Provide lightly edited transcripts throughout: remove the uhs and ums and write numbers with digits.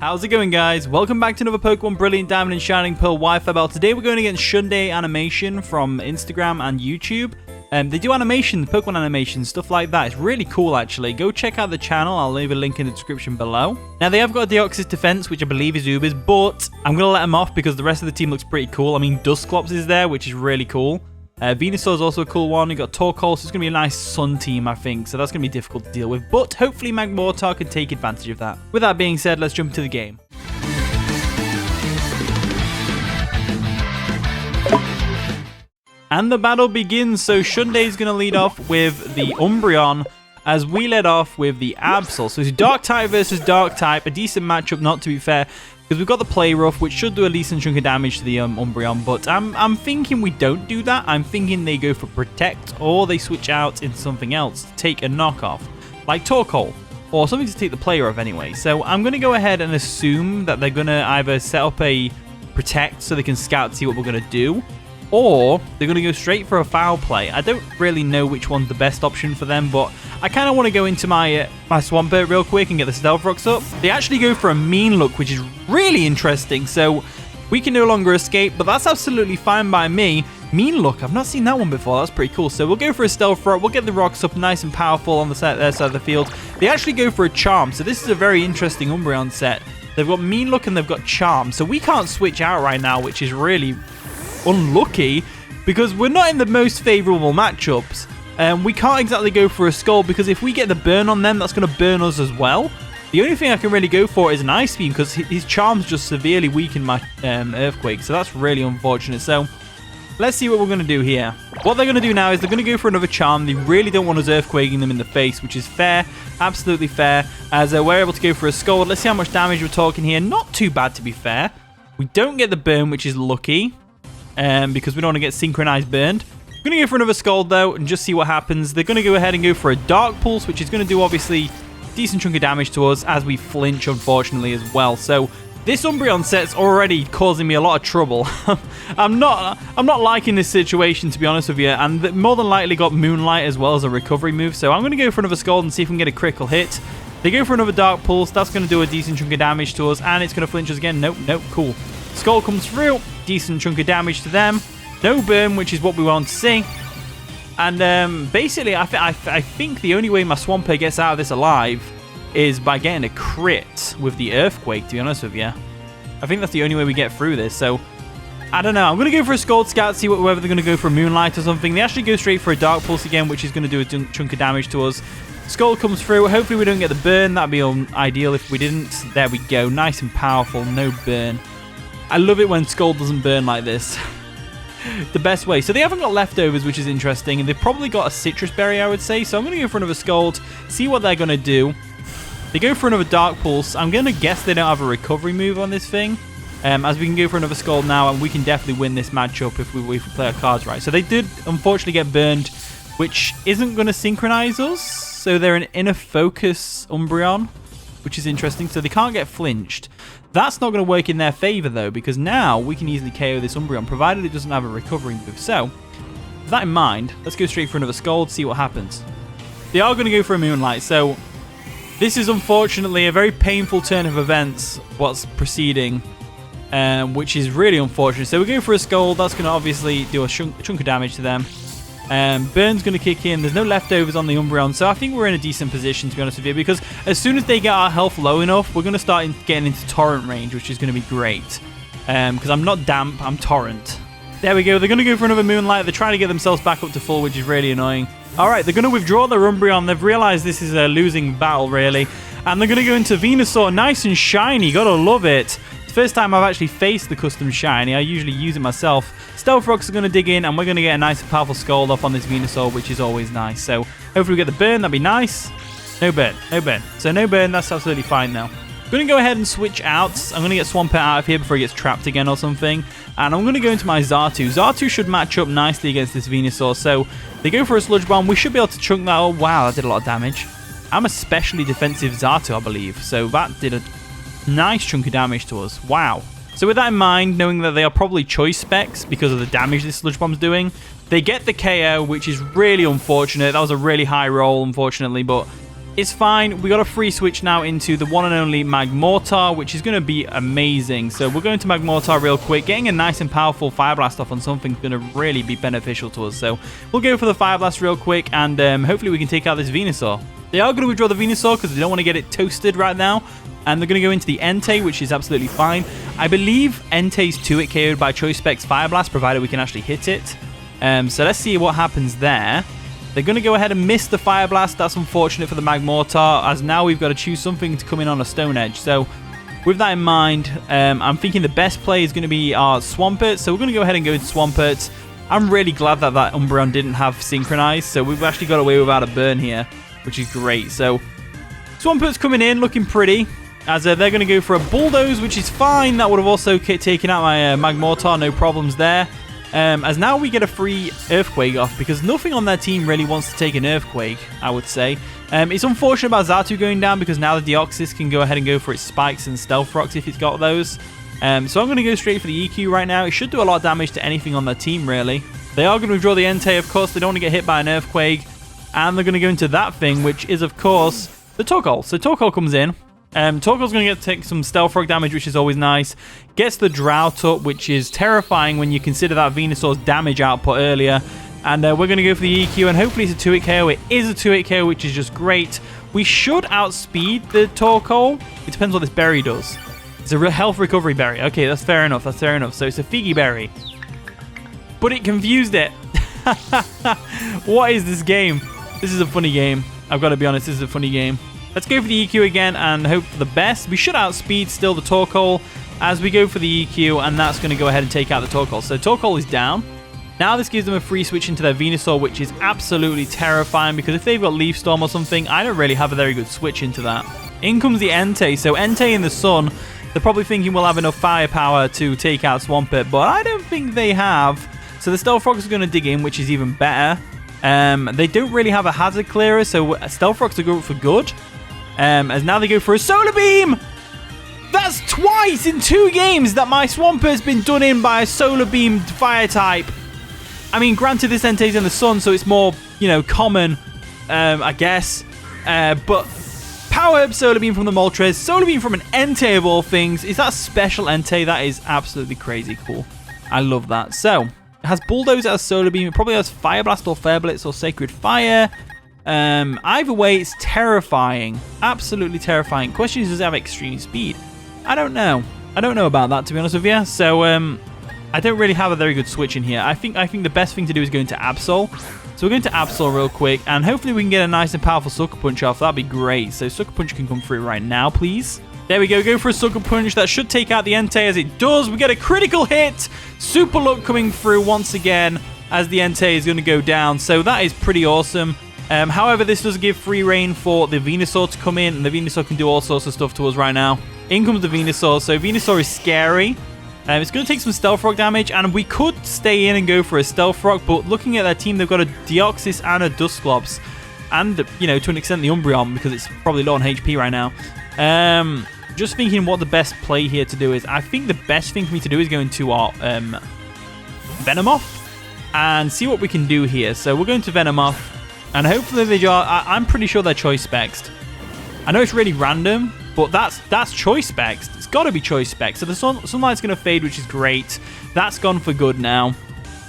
How's it going, guys? Welcome back to another Pokemon Brilliant Diamond and Shining Pearl Wi-Fi battle. Today we're going against Shunday Animation from Instagram and YouTube. They do animations, Pokemon animations, stuff like that. It's really cool, actually. Go check out the channel. I'll leave a link in the description below. Now, they have got a Deoxys defense, which I believe is Uber's, but I'm going to let them off because the rest of the team looks pretty cool. I mean, Dusclops is there, which is really cool. Venusaur is also a cool one. You've got Torkoal, so it's going to be a nice Sun team, I think. So that's going to be difficult to deal with. But hopefully Magmortar can take advantage of that. With that being said, let's jump into the game. And the battle begins. So Shunday is going to lead off with the Umbreon, as we led off with the Absol. So it's Dark type versus Dark type. A decent matchup, not to be fair, because we've got the Play Rough, which should do a decent chunk of damage to the Umbreon. But I'm thinking we don't do that. I'm thinking they go for Protect, or they switch out into something else to take a knockoff, like Torkoal, or something to take the Play Rough anyway. So I'm going to go ahead and assume that they're going to either set up a Protect so they can scout to see what we're going to do, or they're going to go straight for a foul play. I don't really know which one's the best option for them, but I kind of want to go into my Swampert real quick and get the Stealth Rocks up. They actually go for a Mean Look, which is really interesting. So we can no longer escape, but that's absolutely fine by me. Mean Look, I've not seen that one before. That's pretty cool. So we'll go for a Stealth Rock. We'll get the rocks up nice and powerful on the their side of the field. They actually go for a Charm. So this is a very interesting Umbreon set. They've got Mean Look and they've got Charm. So we can't switch out right now, which is really unlucky because we're not in the most favorable matchups. We can't exactly go for a Skull because if we get the burn on them, that's going to burn us as well. The only thing I can really go for is an Ice Beam because his Charms just severely weaken my Earthquake, so that's really unfortunate. So let's see what we're going to do here. What they're going to do now is they're going to go for another Charm. They really don't want us Earthquaking them in the face, which is fair, absolutely fair, as we're able to go for a Skull. Let's see how much damage we're talking here. Not too bad, to be fair. We don't get the burn, which is lucky, because we don't want to get synchronized burned. I'm going to go for another Scald, though, and just see what happens. They're going to go ahead and go for a Dark Pulse, which is going to do, obviously, a decent chunk of damage to us as we flinch, unfortunately, as well. So this Umbreon set's already causing me a lot of trouble. I'm not liking this situation, to be honest with you, and more than likely got Moonlight as well as a recovery move. So I'm going to go for another Scald and see if we can get a critical hit. They go for another Dark Pulse. That's going to do a decent chunk of damage to us, and it's going to flinch us again. Nope, nope, cool. Skull comes through. Decent chunk of damage to them. No burn, which is what we want to see. And basically, I think the only way my Swampert gets out of this alive is by getting a crit with the Earthquake, to be honest with you. I think that's the only way we get through this. So, I don't know. I'm going to go for a Scald Scout, see whether they're going to go for a Moonlight or something. They actually go straight for a Dark Pulse again, which is going to do a chunk of damage to us. Skull comes through. Hopefully, we don't get the burn. That'd be ideal if we didn't. There we go. Nice and powerful. No burn. I love it when Skull doesn't burn like this. The best way. So they haven't got leftovers, which is interesting, and they've probably got a Citrus Berry, I would say. So I'm going to go for another Scald, see what they're going to do. They go for another Dark Pulse. I'm going to guess they don't have a recovery move on this thing, as we can go for another Scald now, and we can definitely win this matchup if we play our cards right. So they did, unfortunately, get burned, which isn't going to synchronize us. So they're an Inner Focus Umbreon, which is interesting. So they can't get flinched. That's not going to work in their favor, though, because now we can easily KO this Umbreon, provided it doesn't have a recovery move. So, with that in mind, let's go straight for another Scald, see what happens. They are going to go for a Moonlight, so this is unfortunately a very painful turn of events, what's proceeding, which is really unfortunate. So we go for a Scald, that's going to obviously do a chunk of damage to them. Burn's going to kick in. There's no leftovers on the Umbreon, so I think we're in a decent position, to be honest with you, because as soon as they get our health low enough, we're going to start getting into Torrent range, which is going to be great. Because I'm not Damp, I'm Torrent. There we go. They're going to go for another Moonlight. They're trying to get themselves back up to full, which is really annoying. Alright, they're going to withdraw their Umbreon. They've realized this is a losing battle, really. And they're going to go into Venusaur, nice and shiny. Gotta love it. First time I've actually faced the custom shiny. I usually use it myself. Stealth Rocks are going to dig in, and we're going to get a nice and powerful Scald off on this Venusaur, which is always nice. So hopefully we get the burn. That'd be nice. No burn. No burn. So no burn. That's absolutely fine now. I'm going to go ahead and switch out. I'm going to get Swampert out of here before he gets trapped again or something. And I'm going to go into my Xatu. Xatu should match up nicely against this Venusaur. So they go for a Sludge Bomb. We should be able to chunk that. Oh, wow. That did a lot of damage. I'm a specially defensive Xatu, I believe. So that did a nice chunk of damage to us. Wow. So with that in mind, knowing that they are probably choice specs because of the damage this Sludge Bomb's doing, they get the KO, which is really unfortunate. That was a really high roll, unfortunately, but It's fine. We got a free switch now into the one and only Magmortar, which is going to be amazing. So we're going to Magmortar real quick. Getting a nice and powerful Fire Blast off on something is going to really be beneficial to us. So we'll go for the Fire Blast real quick, and hopefully we can take out this Venusaur. They are going to withdraw the Venusaur because they don't want to get it toasted right now. And they're going to go into the Entei, which is absolutely fine. I believe Entei's 2-hit KO'd by Choice Specs Fire Blast, provided we can actually hit it. So let's see what happens there. They're going to go ahead and miss the Fire Blast. That's unfortunate for the Magmortar, as now we've got to choose something to come in on a Stone Edge. So with that in mind, I'm thinking the best play is going to be our Swampert. So we're going to go ahead and go with Swampert. I'm really glad that that Umbreon didn't have Synchronized. So we've actually got away without a burn here, which is great. So Swampert's coming in, looking pretty. As they're going to go for a Bulldoze, which is fine. That would have also taken out my Magmortar, no problems there. As now we get a free Earthquake off, because nothing on their team really wants to take an Earthquake, I would say. It's unfortunate about Xatu going down, because now the Deoxys can go ahead and go for its Spikes and Stealth Rocks if it's got those. So I'm going to go straight for the EQ right now. It should do a lot of damage to anything on their team, really. They are going to withdraw the Entei, of course. They don't want to get hit by an Earthquake. And they're going to go into that thing, which is, of course, the Torkoal. So Torkoal comes in. Torkoal's going to take some Stealth Rock damage, which is always nice. Gets the Drought up, which is terrifying when you consider that Venusaur's damage output earlier. And we're going to go for the EQ, and hopefully it's a 2-hit KO. It is a 2-hit KO, which is just great. We should outspeed the Torkoal. It depends what this berry does. It's a health recovery berry. Okay, that's fair enough. That's fair enough. So it's a Figgy berry. But it confused it. What is this game? This is a funny game. I've got to be honest, this is a funny game. Let's go for the EQ again and hope for the best. We should outspeed still the Torkoal as we go for the EQ, and that's going to go ahead and take out the Torkoal. So Torkoal is down. Now this gives them a free switch into their Venusaur, which is absolutely terrifying, because if they've got Leaf Storm or something, I don't really have a very good switch into that. In comes the Entei. So Entei in the sun, they're probably thinking we'll have enough firepower to take out Swampert, but I don't think they have. So the Stealth Rocks are going to dig in, which is even better. They don't really have a Hazard Clearer, so Stealth Rocks are going for good. As now they go for a Solar Beam. That's twice in 2 games that my Swampert's been done in by a Solar Beam fire type. I mean, granted, this Entei's in the sun, so it's more, you know, common, I guess. But Power Herb Solar Beam from the Moltres, Solar Beam from an Entei of all things. Is that special Entei? That is absolutely crazy cool. I love that. So, it has Bulldoze as Solar Beam. It probably has Fire Blast or Fair Blitz or Sacred Fire. Either way, it's terrifying. Absolutely terrifying. Question is, does it have extreme speed? I don't know. I don't know about that, to be honest with you. So, I don't really have a very good switch in here. I think the best thing to do is go into Absol. So we're going to Absol real quick, and hopefully we can get a nice and powerful Sucker Punch off. That'd be great. So Sucker Punch can come through right now, please. There we go. Go for a Sucker Punch. That should take out the Entei, as it does. We get a critical hit. Super Luck coming through once again as the Entei is going to go down. So that is pretty awesome. However, this does give free reign for the Venusaur to come in, and the Venusaur can do all sorts of stuff to us right now. In comes the Venusaur. So Venusaur is scary. It's going to take some Stealth Rock damage, and we could stay in and go for a Stealth Rock, but looking at their team, they've got a Deoxys and a Dusclops, and, you know, to an extent the Umbreon, because it's probably low on HP right now. Just thinking what the best play here to do is, I think the best thing for me to do is go into our Venomoth and see what we can do here. So we're going to Venomoth, and hopefully they are, I'm pretty sure they're Choice Spexed. I know it's really random, but that's Choice Spexed. It's got to be Choice Spexed. So the sunlight's going to fade, which is great. That's gone for good now.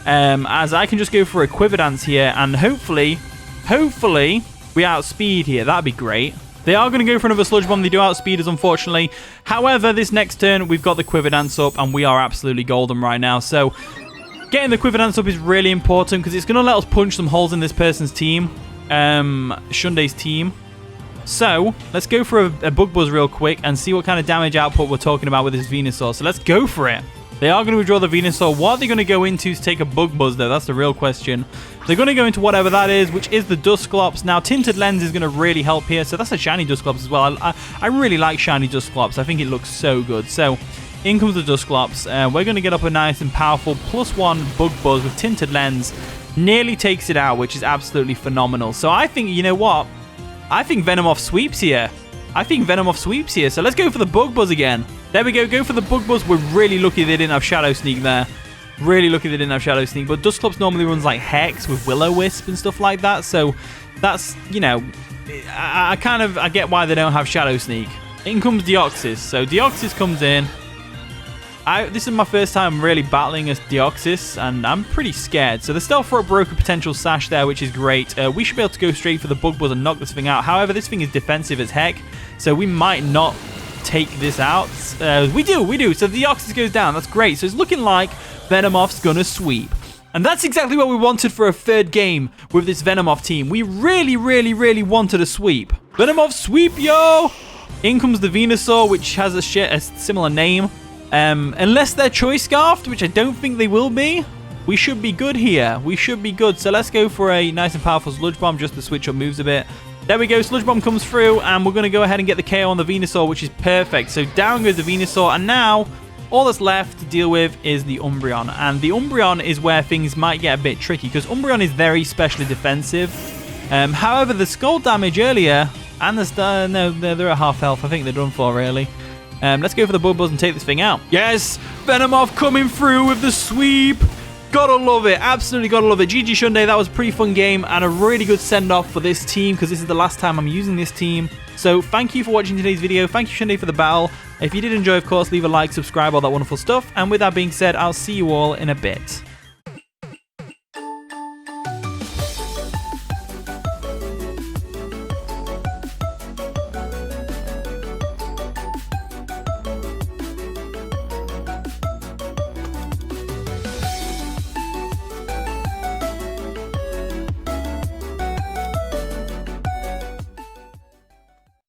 As I can just go for a Quiver Dance here, and hopefully we outspeed here. That'd be great. They are going to go for another Sludge Bomb. They do outspeed us, unfortunately. However, this next turn, we've got the Quiver Dance up, and we are absolutely golden right now. So getting the Quiver Dance up is really important, because it's going to let us punch some holes in this person's team, Shunday's team. So let's go for a Bug Buzz real quick and see what kind of damage output we're talking about with this Venusaur. So let's go for it. They are going to withdraw the Venusaur. What are they going to go into to take a Bug Buzz, though? That's the real question. They're going to go into whatever that is, which is the Dusclops. Now, Tinted Lens is going to really help here. So that's a shiny Dusclops as well. I really like shiny Dusclops. I think it looks so good. So in comes the Dusclops. We're going to get up a nice and powerful +1 Bug Buzz with Tinted Lens. Nearly takes it out, which is absolutely phenomenal. So I think, you know what? I think Venomoth sweeps here. So let's go for the Bug Buzz again. There we go. Go for the Bug Buzz. We're really lucky they didn't have Shadow Sneak there. Really lucky they didn't have Shadow Sneak. But Dusclops normally runs like Hex with Will-O-Wisp and stuff like that. So that's, you know, I get why they don't have Shadow Sneak. In comes Deoxys. So Deoxys comes in. This is my first time really battling as Deoxys, and I'm pretty scared. So the Stealth Rope broke a potential Sash there, which is great. We should be able to go straight for the Bug Buzz and knock this thing out. However, this thing is defensive as heck, so we might not take this out. We do. So the Deoxys goes down. That's great. So it's looking like Venomoth's gonna sweep. And that's exactly what we wanted for a third game with this Venomoth team. We really, really, really wanted a sweep. Venomoth sweep, yo! In comes the Venusaur, which has a similar name. Unless they're Choice Scarfed, which I don't think they will be, we should be good here. We should be good. So let's go for a nice and powerful Sludge Bomb just to switch up moves a bit. There we go. Sludge Bomb comes through, and we're going to go ahead and get the KO on the Venusaur, which is perfect. So down goes the Venusaur, and now all that's left to deal with is the Umbreon. And the Umbreon is where things might get a bit tricky, because Umbreon is very specially defensive. However, the Skull damage earlier, and no, they're at half health. I think they're done for, really. Let's go for the Bug Buzz and take this thing out. Yes, Venomoth coming through with the sweep. Gotta love it. Absolutely gotta love it. GG Shunday, that was a pretty fun game and a really good send-off for this team, because this is the last time I'm using this team. So thank you for watching today's video. Thank you, Shunday, for the battle. If you did enjoy, of course, leave a like, subscribe, all that wonderful stuff. And with that being said, I'll see you all in a bit.